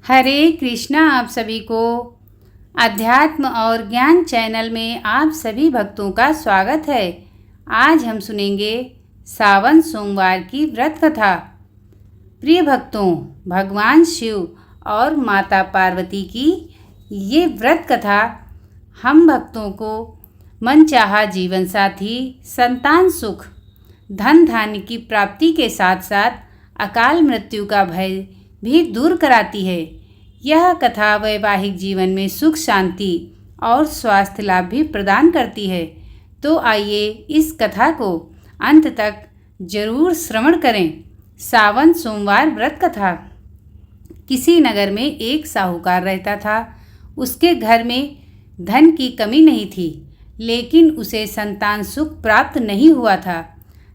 हरे कृष्णा। आप सभी को अध्यात्म और ज्ञान चैनल में आप सभी भक्तों का स्वागत है। आज हम सुनेंगे सावन सोमवार की व्रत कथा। प्रिय भक्तों, भगवान शिव और माता पार्वती की ये व्रत कथा हम भक्तों को मनचाहा जीवन साथी, संतान सुख, धन धान्य की प्राप्ति के साथ साथ अकाल मृत्यु का भय भी दूर कराती है। यह कथा वैवाहिक जीवन में सुख शांति और स्वास्थ्य लाभ भी प्रदान करती है। तो आइए इस कथा को अंत तक जरूर श्रवण करें। सावन सोमवार व्रत कथा। किसी नगर में एक साहूकार रहता था। उसके घर में धन की कमी नहीं थी, लेकिन उसे संतान सुख प्राप्त नहीं हुआ था,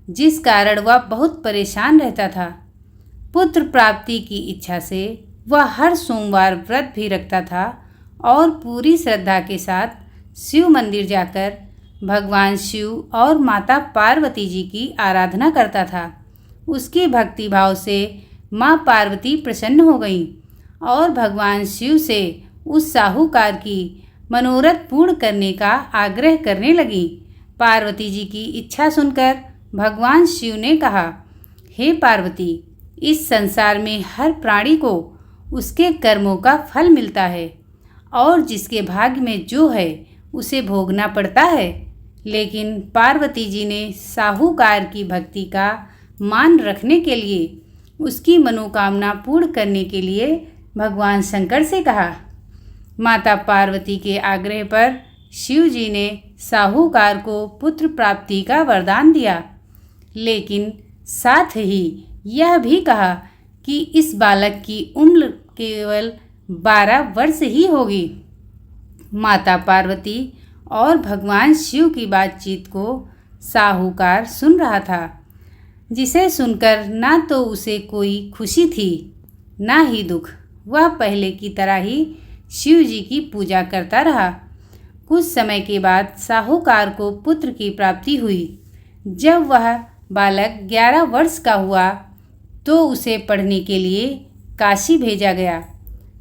जिस कारण वह बहुत परेशान रहता था। पुत्र प्राप्ति की इच्छा से वह हर सोमवार व्रत भी रखता था और पूरी श्रद्धा के साथ शिव मंदिर जाकर भगवान शिव और माता पार्वती जी की आराधना करता था। उसकी भक्ति भाव से माँ पार्वती प्रसन्न हो गईं और भगवान शिव से उस साहूकार की मनोरथ पूर्ण करने का आग्रह करने लगी। पार्वती जी की इच्छा सुनकर भगवान शिव ने कहा, हे पार्वती, इस संसार में हर प्राणी को उसके कर्मों का फल मिलता है और जिसके भाग्य में जो है उसे भोगना पड़ता है। लेकिन पार्वती जी ने साहूकार की भक्ति का मान रखने के लिए, उसकी मनोकामना पूर्ण करने के लिए भगवान शंकर से कहा। माता पार्वती के आग्रह पर शिव जी ने साहूकार को पुत्र प्राप्ति का वरदान दिया, लेकिन साथ ही यह भी कहा कि इस बालक की उम्र केवल 12 वर्ष ही होगी। माता पार्वती और भगवान शिव की बातचीत को साहूकार सुन रहा था, जिसे सुनकर ना तो उसे कोई खुशी थी ना ही दुख। वह पहले की तरह ही शिव जी की पूजा करता रहा। कुछ समय के बाद साहूकार को पुत्र की प्राप्ति हुई। जब वह बालक 11 वर्ष का हुआ तो उसे पढ़ने के लिए काशी भेजा गया।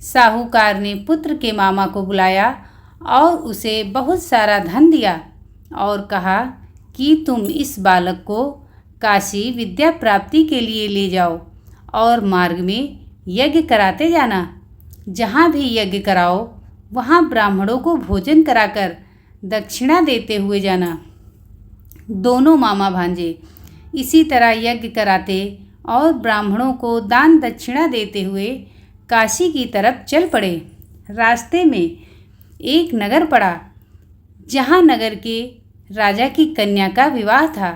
साहूकार ने पुत्र के मामा को बुलाया और उसे बहुत सारा धन दिया और कहा कि तुम इस बालक को काशी विद्या प्राप्ति के लिए ले जाओ और मार्ग में यज्ञ कराते जाना। जहाँ भी यज्ञ कराओ वहाँ ब्राह्मणों को भोजन कराकर दक्षिणा देते हुए जाना। दोनों मामा भांजे इसी तरह यज्ञ कराते और ब्राह्मणों को दान दक्षिणा देते हुए काशी की तरफ चल पड़े। रास्ते में एक नगर पड़ा, जहाँ नगर के राजा की कन्या का विवाह था।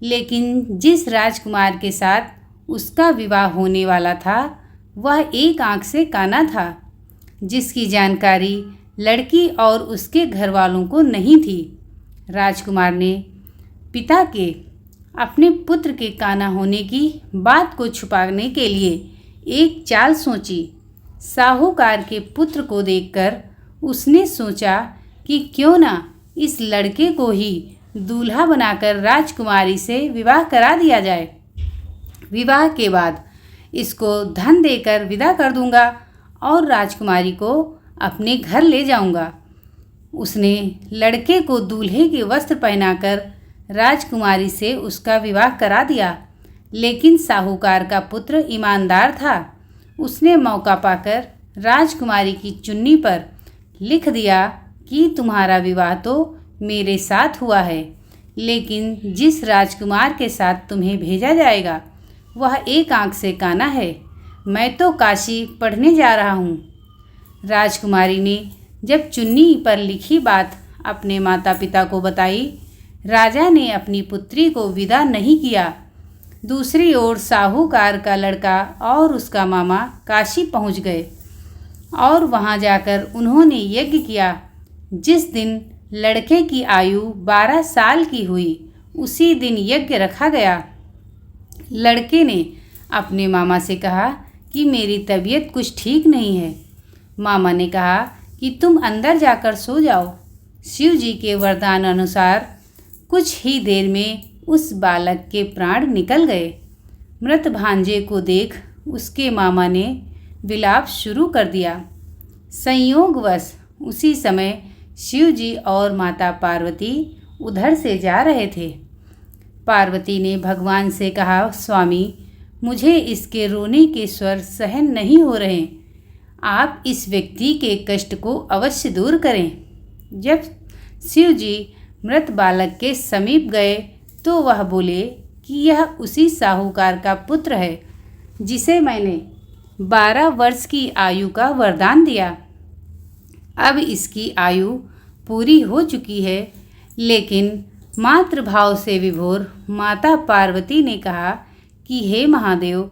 लेकिन जिस राजकुमार के साथ उसका विवाह होने वाला था वह एक आंख से काना था, जिसकी जानकारी लड़की और उसके घर वालों को नहीं थी। राजकुमार ने पिता के अपने पुत्र के काना होने की बात को छुपाने के लिए एक चाल सोची। साहूकार के पुत्र को देखकर उसने सोचा कि क्यों ना इस लड़के को ही दूल्हा बनाकर राजकुमारी से विवाह करा दिया जाए। विवाह के बाद इसको धन देकर विदा कर दूंगा और राजकुमारी को अपने घर ले जाऊंगा। उसने लड़के को दूल्हे के वस्त्र पहनाकर राजकुमारी से उसका विवाह करा दिया। लेकिन साहूकार का पुत्र ईमानदार था। उसने मौका पाकर राजकुमारी की चुन्नी पर लिख दिया कि तुम्हारा विवाह तो मेरे साथ हुआ है, लेकिन जिस राजकुमार के साथ तुम्हें भेजा जाएगा वह एक आंख से काना है। मैं तो काशी पढ़ने जा रहा हूँ। राजकुमारी ने जब चुन्नी पर लिखी बात अपने माता पिता को बताई, राजा ने अपनी पुत्री को विदा नहीं किया। दूसरी ओर साहूकार का लड़का और उसका मामा काशी पहुंच गए और वहां जाकर उन्होंने यज्ञ किया। जिस दिन लड़के की आयु 12 साल की हुई, उसी दिन यज्ञ रखा गया। लड़के ने अपने मामा से कहा कि मेरी तबीयत कुछ ठीक नहीं है। मामा ने कहा कि तुम अंदर जाकर सो जाओ। शिव जी के वरदान अनुसार कुछ ही देर में उस बालक के प्राण निकल गए। मृत भांजे को देख उसके मामा ने विलाप शुरू कर दिया। संयोगवश उसी समय शिव जी और माता पार्वती उधर से जा रहे थे। पार्वती ने भगवान से कहा, स्वामी, मुझे इसके रोने के स्वर सहन नहीं हो रहे। आप इस व्यक्ति के कष्ट को अवश्य दूर करें। जब शिव जी मृत बालक के समीप गए तो वह बोले कि यह उसी साहूकार का पुत्र है जिसे मैंने 12 वर्ष की आयु का वरदान दिया। अब इसकी आयु पूरी हो चुकी है। लेकिन मातृभाव से विभोर माता पार्वती ने कहा कि हे महादेव,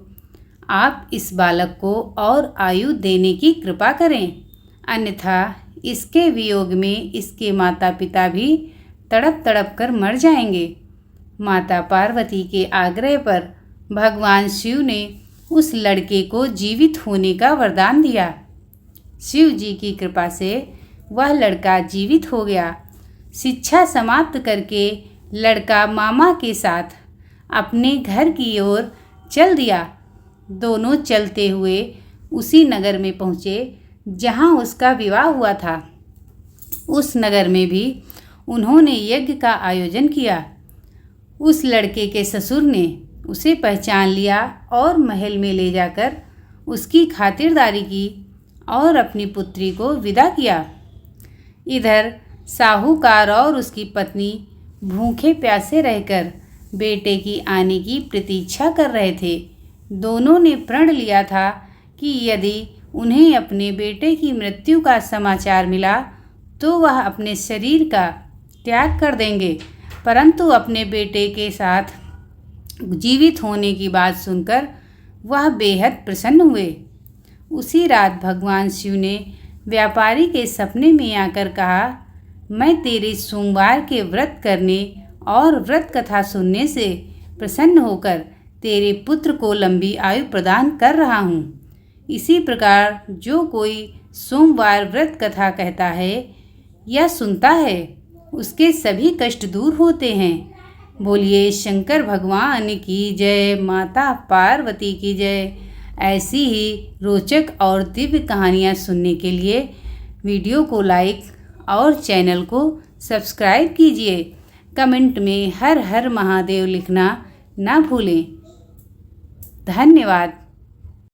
आप इस बालक को और आयु देने की कृपा करें, अन्यथा इसके वियोग में इसके माता पिता भी तड़प तड़प कर मर जाएंगे। माता पार्वती के आग्रह पर भगवान शिव ने उस लड़के को जीवित होने का वरदान दिया। शिव जी की कृपा से वह लड़का जीवित हो गया। शिक्षा समाप्त करके लड़का मामा के साथ अपने घर की ओर चल दिया। दोनों चलते हुए उसी नगर में पहुँचे जहाँ उसका विवाह हुआ था। उस नगर में भी उन्होंने यज्ञ का आयोजन किया। उस लड़के के ससुर ने उसे पहचान लिया और महल में ले जाकर उसकी खातिरदारी की और अपनी पुत्री को विदा किया। इधर साहूकार और उसकी पत्नी भूखे प्यासे रहकर बेटे की आने की प्रतीक्षा कर रहे थे। दोनों ने प्रण लिया था कि यदि उन्हें अपने बेटे की मृत्यु का समाचार मिला तो वह अपने शरीर का त्याग कर देंगे, परंतु अपने बेटे के साथ जीवित होने की बात सुनकर वह बेहद प्रसन्न हुए। उसी रात भगवान शिव ने व्यापारी के सपने में आकर कहा, मैं तेरे सोमवार के व्रत करने और व्रत कथा सुनने से प्रसन्न होकर तेरे पुत्र को लंबी आयु प्रदान कर रहा हूँ। इसी प्रकार जो कोई सोमवार व्रत कथा कहता है या सुनता है उसके सभी कष्ट दूर होते हैं। बोलिए शंकर भगवान की जय, माता पार्वती की जय। ऐसी ही रोचक और दिव्य कहानियाँ सुनने के लिए वीडियो को लाइक और चैनल को सब्सक्राइब कीजिए। कमेंट में हर हर महादेव लिखना ना भूलें। धन्यवाद।